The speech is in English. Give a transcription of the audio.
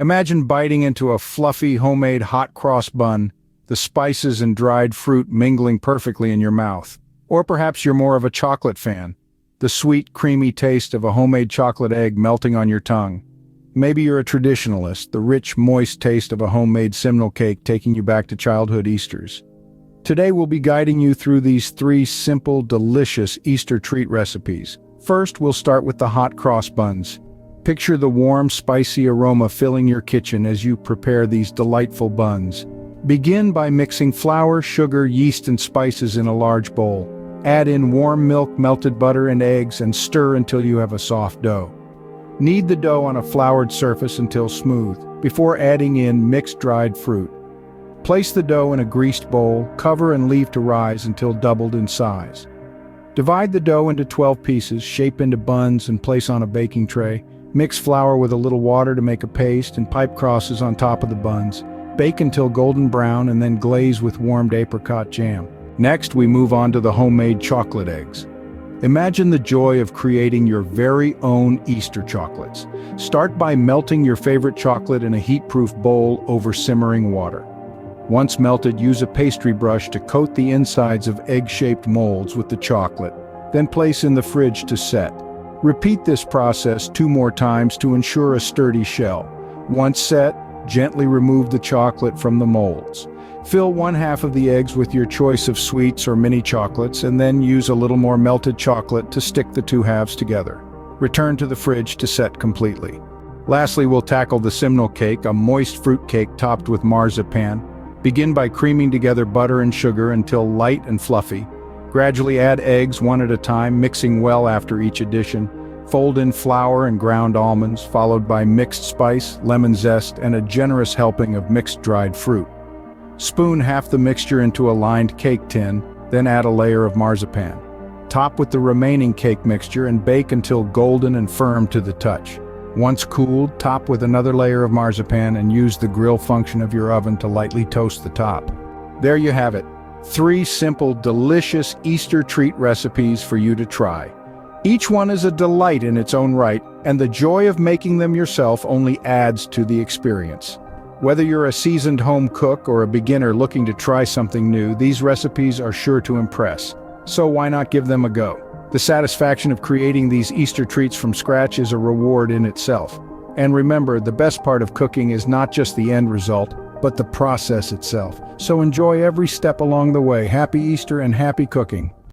Imagine biting into a fluffy homemade hot cross bun, the spices and dried fruit mingling perfectly in your mouth. Or perhaps you're more of a chocolate fan, the sweet, creamy taste of a homemade chocolate egg melting on your tongue. Maybe you're a traditionalist, the rich, moist taste of a homemade Simnel cake taking you back to childhood Easters. Today we'll be guiding you through these three simple, delicious Easter treat recipes. First, we'll start with the hot cross buns. Picture the warm, spicy aroma filling your kitchen as you prepare these delightful buns. Begin by mixing flour, sugar, yeast, and spices in a large bowl. Add in warm milk, melted butter, and eggs, and stir until you have a soft dough. Knead the dough on a floured surface until smooth, before adding in mixed dried fruit. Place the dough in a greased bowl, cover and leave to rise until doubled in size. Divide the dough into 12 pieces, shape into buns, and place on a baking tray. Mix flour with a little water to make a paste and pipe crosses on top of the buns. Bake until golden brown and then glaze with warmed apricot jam. Next, we move on to the homemade chocolate eggs. Imagine the joy of creating your very own Easter chocolates. Start by melting your favorite chocolate in a heat-proof bowl over simmering water. Once melted, use a pastry brush to coat the insides of egg-shaped molds with the chocolate, then place in the fridge to set. Repeat this process 2 more times to ensure a sturdy shell. Once set, gently remove the chocolate from the molds. Fill 1/2 of the eggs with your choice of sweets or mini chocolates, and then use a little more melted chocolate to stick the 2 halves together. Return to the fridge to set completely. Lastly, we'll tackle the Simnel cake, a moist fruit cake topped with marzipan. Begin by creaming together butter and sugar until light and fluffy. Gradually add eggs one at a time, mixing well after each addition. Fold in flour and ground almonds, followed by mixed spice, lemon zest, and a generous helping of mixed dried fruit. Spoon half the mixture into a lined cake tin, then add a layer of marzipan. Top with the remaining cake mixture and bake until golden and firm to the touch. Once cooled, top with another layer of marzipan and use the grill function of your oven to lightly toast the top. There you have it. 3 simple, delicious Easter treat recipes for you to try. Each one is a delight in its own right, and the joy of making them yourself only adds to the experience. Whether you're a seasoned home cook or a beginner looking to try something new, these recipes are sure to impress. So why not give them a go? The satisfaction of creating these Easter treats from scratch is a reward in itself. And remember, the best part of cooking is not just the end result, but the process itself. So enjoy every step along the way. Happy Easter and happy cooking.